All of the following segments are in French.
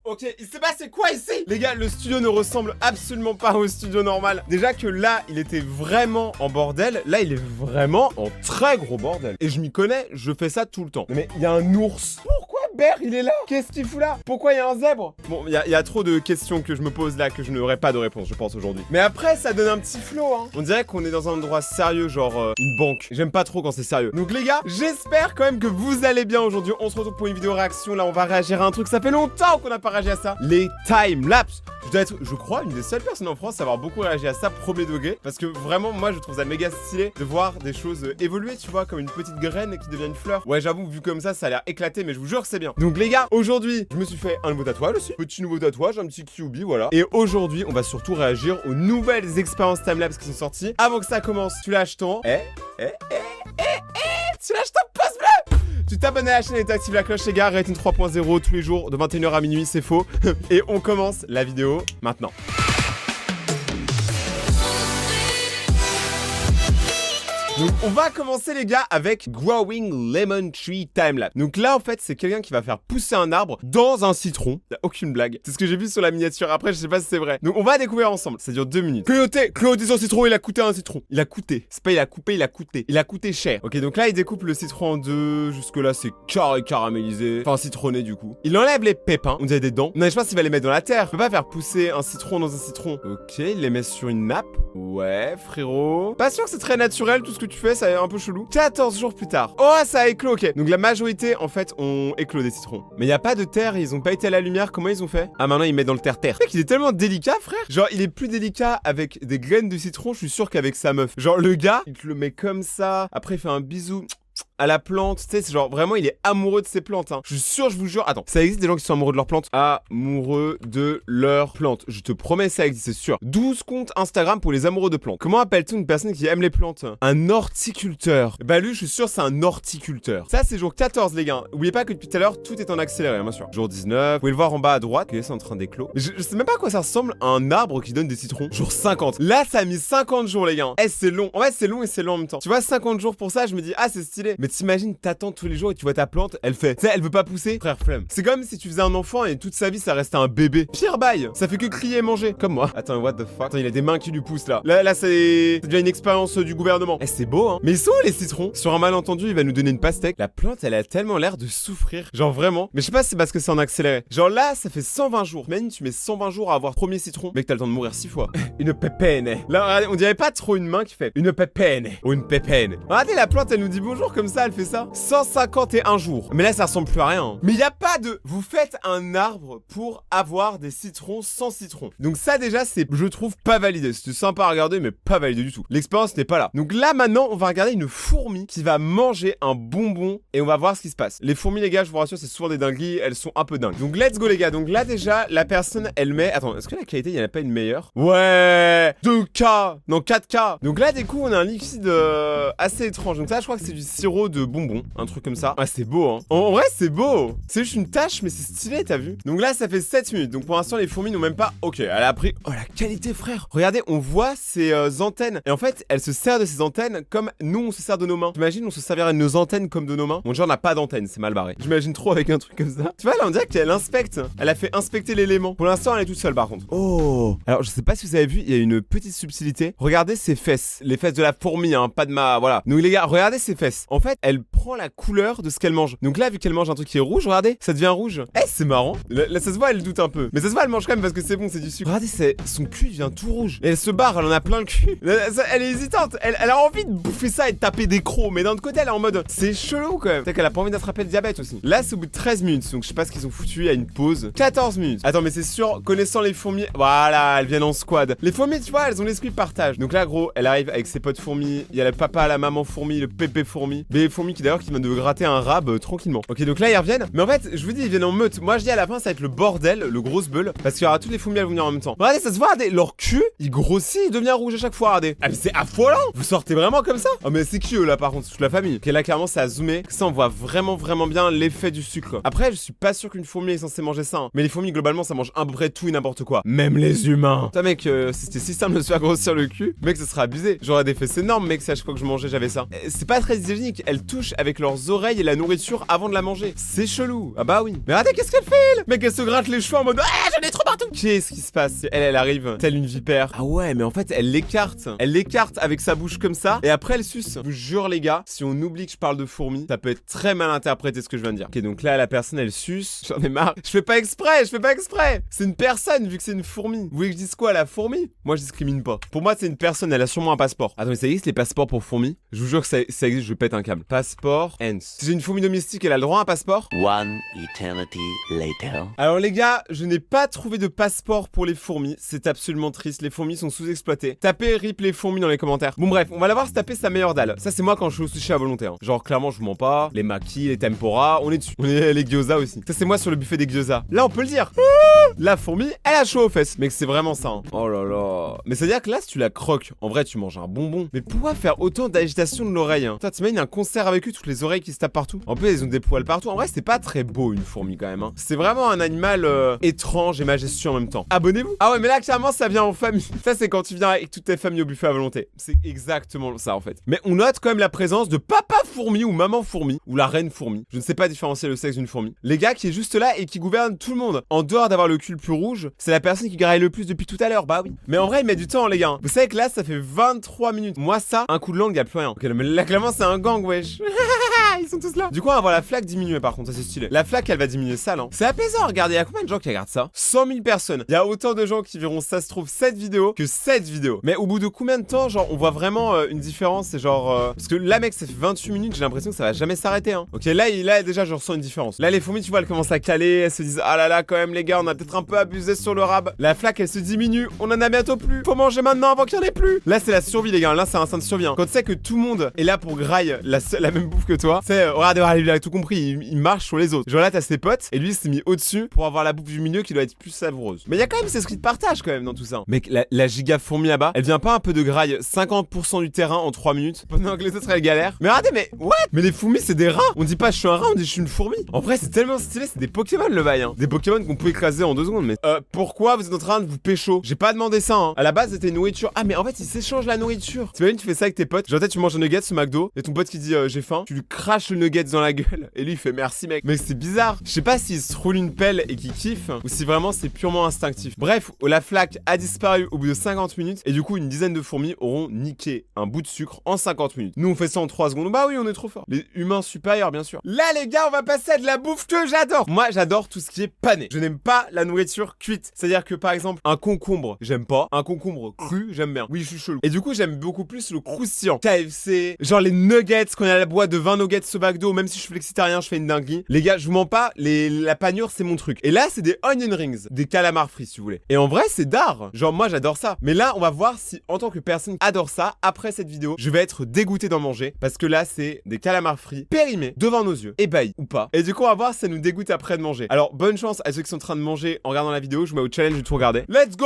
Ok, il s'est passé quoi ici? Les gars, le studio ne ressemble absolument pas au studio normal. Déjà que là, il était vraiment en bordel. Là, il est vraiment en très gros bordel. Et je m'y connais, je fais ça tout le temps. Mais il y a un ours. Pourquoi Bert, il est là? Qu'est-ce qu'il fout là? Pourquoi il y a un zèbre? Bon, il y a trop de questions que je me pose là que je n'aurai pas de réponse, je pense, aujourd'hui. Mais après, ça donne un petit flow, hein. On dirait qu'on est dans un endroit sérieux, genre une banque. J'aime pas trop quand c'est sérieux. Donc les gars, j'espère quand même que vous allez bien aujourd'hui. On se retrouve pour une vidéo réaction. Là, on va réagir à un truc. Ça fait longtemps qu'on n'a pas réagi à ça. Les time-lapse. Je dois être, je crois, une des seules personnes en France à avoir beaucoup réagi à ça premier degré. Parce que vraiment, moi, je trouve ça méga stylé de voir des choses évoluer, tu vois, comme une petite graine qui devient une fleur. Ouais, j'avoue, vu comme ça a l'air éclaté, mais je vous jure que c'est bien. Donc les gars, aujourd'hui, je me suis fait un nouveau tatouage aussi. Petit nouveau tatouage, un petit QB, voilà. Et aujourd'hui, on va surtout réagir aux nouvelles expériences timelapse qui sont sorties. Avant que ça commence, tu lâches ton... tu lâches ton pouce bleu. Tu t'abonnes à la chaîne et t'actives la cloche, les gars. Rating 3.0 tous les jours de 21h à minuit, c'est faux. Et on commence la vidéo maintenant. Donc on va commencer les gars avec Growing Lemon Tree Timelapse. Donc là en fait c'est quelqu'un qui va faire pousser un arbre dans un citron. Y'a aucune blague. C'est ce que j'ai vu sur la miniature. Après je sais pas si c'est vrai. Donc on va découvrir ensemble. Ça dure 2 minutes. Cléoté son citron, il a coûté un citron. Il a coûté. C'est pas il a coupé, il a coûté. Il a coûté cher. Ok donc là il découpe le citron en deux. Jusque là c'est carré caramélisé. Enfin citronné du coup. Il enlève les pépins. On dirait des dents. Non je pense qu'il va les mettre dans la terre. Je peux pas faire pousser un citron dans un citron. Ok il les met sur une nappe. Ouais frérot. Pas sûr que c'est très naturel tout ce que tu fais, ça est un peu chelou. 14 jours plus tard. Oh, ça a éclos, ok. Donc la majorité, en fait, ont éclos des citrons. Mais il y a pas de terre, ils ont pas été à la lumière, comment ils ont fait? Ah, maintenant ils mettent dans le terre-terre. Mec, il est tellement délicat, frère. Genre, il est plus délicat avec des graines de citron, je suis sûr qu'avec sa meuf. Genre, le gars, il te le met comme ça. Après, il fait un bisou à la plante, tu sais, c'est genre vraiment il est amoureux de ses plantes, hein. Je suis sûr, je vous jure. Attends, ça existe des gens qui sont amoureux de leurs plantes? Amoureux de leurs plantes. Je te promets, ça existe, c'est sûr. 12 comptes Instagram pour les amoureux de plantes. Comment appelle-t-on une personne qui aime les plantes? Un horticulteur. Bah lui, je suis sûr, c'est un horticulteur. Ça, c'est jour 14, les gars. Oubliez pas que depuis tout à l'heure, tout est en accéléré, hein, bien sûr. Jour 19, vous pouvez le voir en bas à droite, ok, c'est en train d'éclore. Je sais même pas à quoi ça ressemble à un arbre qui donne des citrons. Jour 50. Là, ça a mis 50 jours, les gars. Eh, c'est long. En fait, c'est long et c'est long en même temps. Tu vois, 50 jours pour ça, je me dis, ah, c'est stylé. Mais t'imagines, t'attends tous les jours et tu vois ta plante, elle fait, tu sais, elle veut pas pousser, frère flemme. C'est comme si tu faisais un enfant et toute sa vie ça restait un bébé. Pire bail, ça fait que crier et manger, comme moi. Attends, what the fuck? Attends, il a des mains qui lui poussent là. Là, ça devient une expérience du gouvernement. Eh, c'est beau, hein. Mais ils sont où les citrons? Sur un malentendu, il va nous donner une pastèque. La plante, elle a tellement l'air de souffrir. Genre vraiment. Mais je sais pas si c'est parce que c'est en accéléré. Genre là, ça fait 120 jours. Imagine, tu mets 120 jours à avoir premier citron. Mec, t'as le temps de mourir 6 fois. Une pépène. Là, regardez, on dirait pas trop une main qui fait une pépène. Ou une pépène. Regardez, la plante, elle nous dit bonjour comme ça, elle fait ça. 151 jours. Mais là, ça ressemble plus à rien. Mais il y a pas de... Vous faites un arbre pour avoir des citrons sans citron. Donc ça, déjà, c'est, je trouve, pas validé. C'était sympa à regarder, mais pas validé du tout. L'expérience n'est pas là. Donc là, maintenant, on va regarder une fourmi qui va manger un bonbon et on va voir ce qui se passe. Les fourmis, les gars, je vous rassure, c'est souvent des dingueries. Elles sont un peu dingues. Donc let's go, les gars. Donc là, déjà, la personne, elle met... Attends, est-ce que la qualité, il y en a pas une meilleure? Ouais, 2K. Non, 4K. Donc là, du coup, on a un liquide assez étrange. Donc ça, je crois que c'est du sirop de bonbon. Un truc comme ça. Ah, c'est beau, hein. En vrai, c'est beau. C'est juste une tache, mais c'est stylé, t'as vu? Donc là, ça fait 7 minutes. Donc pour l'instant, les fourmis n'ont même pas... Ok, elle a pris... Oh, la qualité, frère. Regardez, on voit ses antennes. Et en fait, elle se sert de ses antennes comme nous, on se sert de nos mains. T'imagines, on se servirait de nos antennes comme de nos mains? Bon, genre, on n'a pas d'antenne, c'est mal barré. J'imagine trop avec un truc comme ça. Tu vois, là, on dirait qu'elle inspecte. Elle a fait inspecter l'élément. Pour l'instant, elle est toute seule, par contre. Oh. Alors, je sais pas si vous avez vu, il y a une petite subtilité. Regardez ses fesses. Les fesses de la fourmi, hein, pas de ma... Voilà. Donc les gars, regardez ses fesses. En fait, elle prend la couleur de ce qu'elle mange. Donc là, vu qu'elle mange un truc qui est rouge, regardez, ça devient rouge. Eh, c'est marrant. Là, ça se voit, elle doute un peu. Mais ça se voit, elle mange quand même parce que c'est bon, c'est du sucre. Regardez, son cul devient tout rouge. Et elle se barre, elle en a plein le cul. Elle est hésitante. Elle a envie de bouffer ça et de taper des crocs. Mais d'un autre côté, elle est en mode, c'est chelou quand même. Peut-être qu'elle a pas envie d'attraper le diabète aussi. Là, c'est au bout de 13 minutes. Donc je sais pas ce qu'ils ont foutu. Il y a une pause. 14 minutes. Attends, mais c'est sûr, connaissant les fourmis, voilà, elles viennent en squad. Les fourmis, tu vois, elles ont l'esprit partage. Donc là, gros, elle arrive avec ses potes fourmis. Il y a le papa, la maman fourmi, le pépé fourmi. Bébé fourmi qui d'ailleurs qui vient de gratter un rab tranquillement. Ok, donc là ils reviennent. Mais en fait, je vous dis, ils viennent en meute. Moi je dis à la fin, ça va être le bordel, le gros bull. Parce qu'il y aura toutes les fourmis à venir en même temps. Regardez, ça se voit, regardez, leur cul, il grossit, il devient rouge à chaque fois, regardez. Ah, mais c'est affolant. Vous sortez vraiment comme ça? Oh, mais c'est qui eux là par contre? C'est toute la famille. Ok, là clairement, ça a zoomé. Ça, on voit vraiment bien l'effet du sucre. Après, je suis pas sûr qu'une fourmi est censée manger ça, hein. Mais les fourmis, globalement, ça mange à peu près tout et n'importe quoi. Même les humains. Putain, mec, si c'était si simple de se faire grossir le cul, mec, ça serait abusé. J'aurais des fesses énormes, mec, si à chaque fois que je mangeais, j'avais ça. C'est pas très hygiénique. mécanique. Elles touchent avec leurs oreilles et la nourriture avant de la manger. C'est chelou. Ah bah oui. Mais regardez, qu'est-ce qu'elle fait, elle? Mec, elle se gratte les cheveux en mode ah, j'en ai trop partout. Qu'est-ce qui se passe? Elle arrive telle une vipère. Ah ouais, mais en fait, elle l'écarte. Elle l'écarte avec sa bouche comme ça et après elle suce. Je vous jure, les gars, si on oublie que je parle de fourmis, ça peut être très mal interprété ce que je viens de dire. Ok, donc là, la personne, elle suce. J'en ai marre. Je fais pas exprès. C'est une personne vu que c'est une fourmi. Vous voulez que je dise quoi, la fourmi? Moi, je discrimine pas. Pour moi, c'est une personne, elle a sûrement un passeport. Attends, mais ça existe les passeports pour fourmis? Je vous jure que ça existe, je pète un câble. Passeport, hens. Si j'ai une fourmi domestique, elle a le droit à un passeport? One eternity later. Alors les gars, je n'ai pas trouvé de passeport pour les fourmis. C'est absolument triste, les fourmis sont sous-exploitées. Tapez RIP les fourmis dans les commentaires. Bon bref, on va la voir se taper sa meilleure dalle. Ça c'est moi quand je suis au sushi à volonté. Genre clairement je vous mens pas. Les makis, les tempura, on est dessus. On est les gyoza aussi. Ça c'est moi sur le buffet des gyoza. Là on peut le dire. La fourmi, elle a chaud aux fesses. Mec, c'est vraiment ça. Hein. Oh là là. Mais c'est-à-dire que là, si tu la croques, en vrai, tu manges un bonbon. Mais pourquoi faire autant d'agitation de l'oreille hein? Toi, t'imagines un concert avec eux, toutes les oreilles qui se tapent partout. En plus, ils ont des poils partout. En vrai, c'est pas très beau, une fourmi, quand même. Hein. C'est vraiment un animal étrange et majestueux en même temps. Abonnez-vous. Ah ouais, mais là, clairement, ça vient en famille. Ça, c'est quand tu viens avec toute ta famille au buffet à volonté. C'est exactement ça, en fait. Mais on note quand même la présence de papa fourmi ou maman fourmi ou la reine fourmi. Je ne sais pas différencier le sexe d'une fourmi. Les gars qui est juste là et qui gouverne tout le monde. En dehors d'avoir le cul le plus rouge, c'est la personne qui graille le plus depuis tout à l'heure. Bah oui. Mais en vrai, il met du temps, les gars. Vous savez que là, ça fait 23 minutes. Moi, ça, un coup de langue, y a plus rien. Ok, mais là, clairement, c'est un gang, wesh. Ils sont tous là. Du coup, on va voir la flaque diminuer par contre, ça c'est stylé. La flaque, elle va diminuer ça, non? C'est apaisant, regardez, il y a combien de gens qui regardent ça? 100 000 personnes. Il y a autant de gens qui verront, ça se trouve, cette vidéo que cette vidéo. Mais au bout de combien de temps, genre, on voit vraiment une différence? C'est genre. Parce que là, mec, ça fait 28 minutes, j'ai l'impression que ça va jamais s'arrêter, hein. Ok, là, déjà, je ressens une différence. Là, les fourmis, tu vois, elles commencent à caler, elles se disent, ah là là, quand même, les gars, on a peut-être un peu abusé sur le rab. La flaque, elle se diminue, on en a bientôt plus. Faut manger maintenant avant qu'il y en ait plus. Là, c'est la survie, les gars. Là, c'est un instinct de survie. Hein. Quand tu sais que tout le monde est là pour graille la même bouffe que toi, c'est, regardez, il a tout compris, il marche sur les autres. Genre là, t'as ses potes, et lui, il s'est mis au-dessus pour avoir la bouffe du milieu qui doit être plus savoureuse. Mais il y a quand même cet esprit de partage, quand même, dans tout ça. Mec, la giga fourmi là-bas, elle vient pas un peu de graille 50% du terrain en 3 minutes, pendant que les autres, elles galèrent. Mais regardez, mais what? Mais les fourmis, c'est des rats. On dit pas je suis un rat, on dit je suis une fourmi. En vrai, c'est tellement stylé, c'est des Pokémon le bail, hein. Des Pokémon qu'on peut écraser en 2 secondes. Mais pourquoi vous êtes en train de vous pécho? J'ai pas demandé ça, hein. À la base, c'était une nourriture. Ah, mais en fait, ils s'échangent la nourriture. T'imagines, tu fais ça avec tes potes. Genre, peut-être tu manges un nugget ce McDo, et ton pote qui dit j'ai faim. Tu lui craches le nugget dans la gueule, et lui, il fait merci, mec. Mais c'est bizarre. Je sais pas s'il se roule une pelle et qu'il kiffe, ou si vraiment c'est purement instinctif. Bref, la flaque a disparu au bout de 50 minutes, et du coup, une dizaine de fourmis auront niqué un bout de sucre en 50 minutes. Nous, on fait ça en 3 secondes. Bah oui, on est trop fort. Les humains supérieurs, bien sûr. Là, les gars, on va passer à de la bouffe que j'adore. Moi, j'adore tout ce qui est pané. Je n'aime pas la nourriture cuite. C'est-à-dire que, par exemple, un concombre, j'aime pas. Un concombre cru, j'aime bien. Oui, je suis chelou. Et du coup, j'aime beaucoup plus le croustillant. KFC, genre les nuggets, quand il y a la boîte de 20 nuggets au McDo, même si je suis flexitarien, je fais une dinguerie. Les gars, je vous mens pas, la panure, c'est mon truc. Et là, c'est des onion rings, des calamars frits, si vous voulez. Et en vrai, c'est d'art. Genre, moi, j'adore ça. Mais là, on va voir si, en tant que personne qui adore ça, après cette vidéo, je vais être dégoûté d'en manger. Parce que là, c'est des calamars frits périmés devant nos yeux, ébahis ou pas. Et du coup, on va voir si ça nous dégoûte après de manger. Alors, bonne chance à ceux qui sont en train de manger en regardant la vidéo. Je vous mets au challenge de tout regarder. Let's go!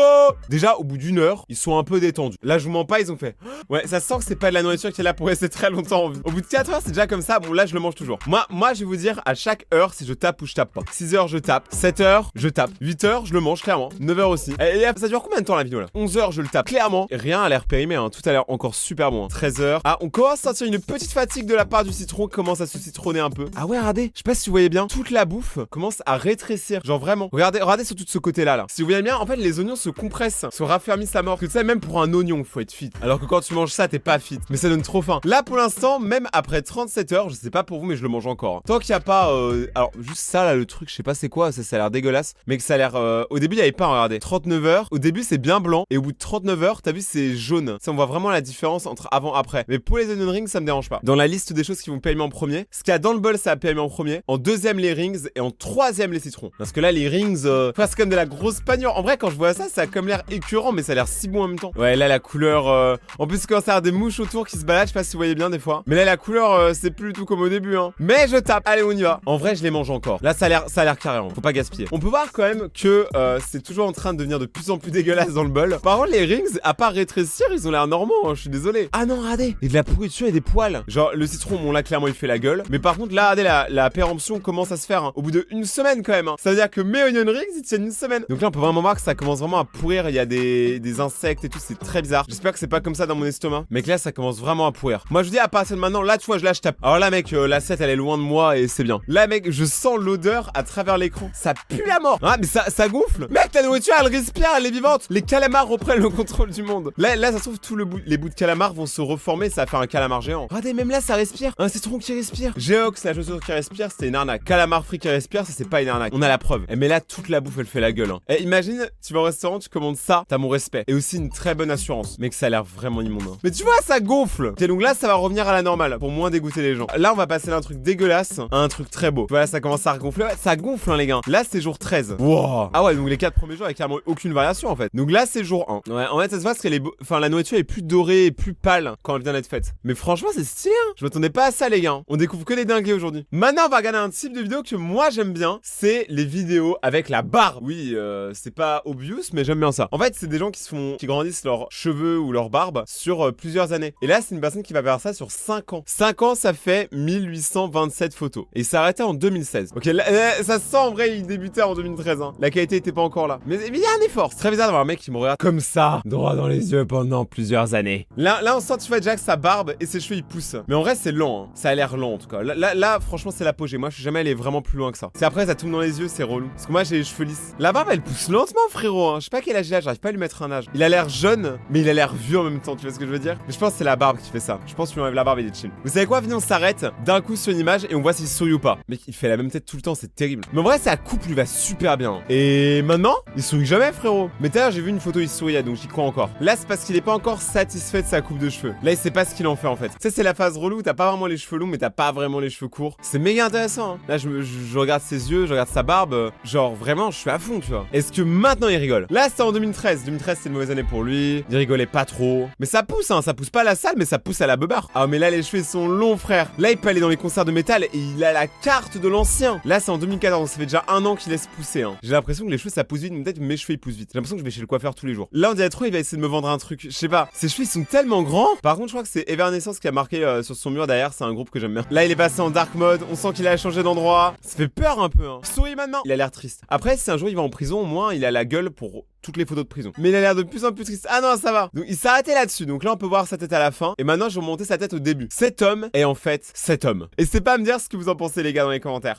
Déjà, au bout d'une heure, ils sont un peu détendus. Là, je vous mens pas, ils ont fait. Ouais, ça sent que c'est pas de la nourriture qui est là pour rester très longtemps en vie. Au bout de 4 heures, c'est déjà comme ça. Bon, là, je le mange toujours. Moi, je vais vous dire à chaque heure si je tape ou je tape pas. 6 heures, je tape. 7 heures, je tape. 8 heures, je le mange clairement. 9 heures aussi. Et ça dure combien de temps la vidéo là? 11 heures, je le tape clairement. Et rien a l'air périmé, hein. Tout a l'air encore super bon. Hein. 13 heures. Ah, on commence à sentir une petite fatigue de la part du citron. Commence à se citronner un peu. Ah ouais, regardez. Je sais pas si vous voyez bien. Toute la bouffe commence à rétrécir. Genre vraiment. Regardez sur tout ce côté-là là. Si vous voyez bien, en fait, les oignons se compressent, se raffermissent à mort. Que tu sais, même pour un oignon, faut être fit. Alors que quand tu manges ça, t'es pas fit. Mais ça donne trop faim. Là, pour l'instant, même après 37 heures, je sais pas pour vous, mais je le mange encore. Hein. Tant qu'il y a pas. Alors, juste ça là, le truc, je sais pas c'est quoi. Ça a l'air dégueulasse. Mais que ça a l'air. Au début, il y avait pas, regardez. 39 heures. Au début, c'est bien blanc. Et au bout de 39 heures, t'as vu, c'est jaune. Ça, on voit vraiment la différence entre avant et après. Mais pour les onion rings, ça me dérange pas. Dans la liste des choses qui vont périmer en premier, ce qu'il y a dans le bol, ça a périmé en premier. En deuxième, les rings. Et en troisième, les citrons. Parce que là, les rings, c'est comme de la grosse panure. En vrai, quand je vois ça, ça a comme l'air écœurant, mais ça a l'air si bon en même temps. Ouais, là, la couleur. En plus, quand ça a des mouches autour qui se baladent, je sais pas si vous voyez bien des fois. Mais là, la couleur, c'est plus du tout comme au début, hein. Mais je tape. Allez, on y va. En vrai, je les mange encore. Là, ça a l'air carré. Faut pas gaspiller. On peut voir quand même que c'est toujours en train de devenir de plus en plus dégueulasse dans le bol. Par contre, les rings, à part rétrécir, ils ont l'air normaux. Hein, je suis désolé. Ah non, regardez. Il y a de la pourriture et des poils. Genre, le citron, bon, là, clairement, il fait la gueule. Mais par contre, là, regardez, la péremption commence à se faire. Hein, au bout d'une semaine, quand même. Hein. Ça veut dire que mes onion rings, ils tiennent une semaine. Donc là, on peut vraiment voir que ça commence vraiment à pourrir. Il y a des insectes et tout. C'est très bizarre. J'espère que c'est pas comme ça dans mon estomac. Mais que là, ça commence vraiment à pourrir. Moi, je vous dis, à partir de maintenant, maintenant, là, tu vois, là, je tape. Alors là, mec, la 7, elle est loin de moi et c'est bien. Là, mec, je sens l'odeur à travers l'écran. Ça pue la mort. Ah, mais ça gonfle. Mec, la nourriture, elle respire, elle est vivante. Les calamars reprennent le contrôle du monde. Là, ça se trouve, les bouts de calamars vont se reformer, ça va faire un calamar géant. Regardez, même là, ça respire. Un citron qui respire. Geox, la chaussure qui respire, c'était une arnaque. Calamar frit qui respire, ça, c'est pas une arnaque. On a la preuve. Mais là, toute la bouffe, elle fait la gueule. Hein. Et imagine, tu vas au restaurant, tu commandes ça, t'as mon respect. Et aussi une très bonne assurance. Mec, ça a l'air vraiment immonde. Hein. Mais tu vois, ça gonfle. Ok, donc là, ça va revenir à la normale pour moins dégoûter les gens. Là, on va passer d'un truc dégueulasse à un truc très beau. Voilà, ça commence à regonfler. Ouais, ça gonfle, hein, les gars. Là, c'est jour 13. Wow. Ah ouais, donc les 4 premiers jours, avec carrément aucune variation en fait. Donc là, c'est jour 1. Ouais, en fait, ça se voit parce que la nourriture est plus dorée et plus pâle quand elle vient d'être faite. Mais franchement, c'est stylé. Hein. Je m'attendais pas à ça, les gars. On découvre que les dingueries aujourd'hui. Maintenant, on va regarder un type de vidéo que moi j'aime bien. C'est les vidéos avec la barbe. Oui, c'est pas obvious, mais j'aime bien ça. En fait, c'est des gens qui grandissent leurs cheveux ou leur barbe sur plusieurs années. Et là, c'est une personne qui va faire ça sur 5 ans. 5 ans, ça fait 1827 photos. Et il s'est arrêté en 2016. Ok, là, ça se sent en vrai, il débutait en 2013. Hein. La qualité était pas encore là. Mais il y a un effort. C'est très bizarre d'avoir un mec qui me regarde comme ça, droit dans les yeux pendant plusieurs années. Là, on sent, tu vois, déjà que sa barbe et ses cheveux, ils poussent. Mais en vrai, c'est lent. Hein. Ça a l'air lent, en tout cas. Là, franchement, c'est l'apogée. Moi, je suis jamais allé vraiment plus loin que ça. C'est après, ça tombe dans les yeux, c'est relou. Parce que moi, j'ai les cheveux lisses. La barbe, elle pousse lentement, frérot. Hein. Je sais pas quel âge il a, j'arrive pas à lui mettre un âge. Il a l'air jeune, mais il a l'air vieux en même temps. Tu vois ce que je veux dire? Mais je pense que c'est la barbe qui fait ça. Je pense que tu lui enlèves la barbe et il est chill. Vous savez quoi? Venez, on s'arrête d'un coup sur une image et on voit s'il sourit ou pas. Mec, il fait la même tête tout le temps, c'est terrible. Mais en vrai, sa coupe lui va super bien. Et maintenant, il sourit jamais, frérot. Mais tout à l'heure, j'ai vu une photo, il souriait, donc j'y crois encore. Là, c'est parce qu'il est pas encore satisfait de sa coupe de cheveux. Là, il sait pas ce qu'il en fait en fait. Tu sais, c'est la phase relou, t'as pas vraiment les cheveux longs, mais t'as pas vraiment les cheveux courts. C'est méga intéressant. Hein. Là, je regarde ses yeux, je regarde sa barbe. Genre, vraiment, je suis à fond, tu vois. Est-ce que maintenant il rigole? Là, c'était en 2013. 2013, c'est une mauvaise année pour lui. Il rigolait pas trop. Mais ça pousse, hein. Ça pousse pas à la salle, mais ça pousse à la beubare. Ah, mais là, les cheveux sont longs, frère. Là, il peut aller dans les concerts de métal et il a la carte de l'ancien. Là, c'est en 2014. Ça fait déjà 1 an qu'il laisse pousser. Hein. J'ai l'impression que les cheveux, ça pousse vite. Mais peut-être que mes cheveux, ils poussent vite. J'ai l'impression que je vais chez le coiffeur tous les jours. Là, on dirait trop, il va essayer de me vendre un truc. Je sais pas. Ses cheveux, ils sont tellement grands. Par contre, je crois que c'est Evanescence qui a marqué sur son mur derrière. C'est un groupe que j'aime bien. Là, il est passé en dark mode. On sent qu'il a changé d'endroit. Ça fait peur un peu. Hein. Souris maintenant. Il a l'air triste. Après, si un jour il va en prison, au moins, il a la gueule pour toutes les photos de prison. Mais il a l'air de plus en plus triste. Ah non, ça va. Donc il s'est arrêté là-dessus. Donc là, on peut voir sa tête à la fin. Et maintenant, je vais remonter sa tête au début. Cet homme est en fait cet homme. Et c'est pas à me dire ce que vous en pensez, les gars, dans les commentaires.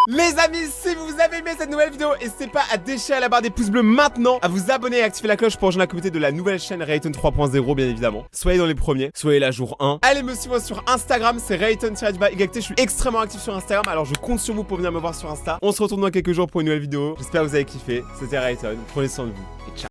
Les amis, si vous avez aimé cette nouvelle vidéo, n'hésitez pas à déchirer la barre des pouces bleus maintenant, à vous abonner et activer la cloche pour rejoindre la communauté de la nouvelle chaîne Rayton 3.0, bien évidemment. Soyez dans les premiers, soyez là jour 1. Allez me suivre sur Instagram, c'est Rayton-YT. Je suis extrêmement actif sur Instagram, alors je compte sur vous pour venir me voir sur Insta. On se retrouve dans quelques jours pour une nouvelle vidéo. J'espère que vous avez kiffé. C'était Rayton, prenez soin de vous et ciao.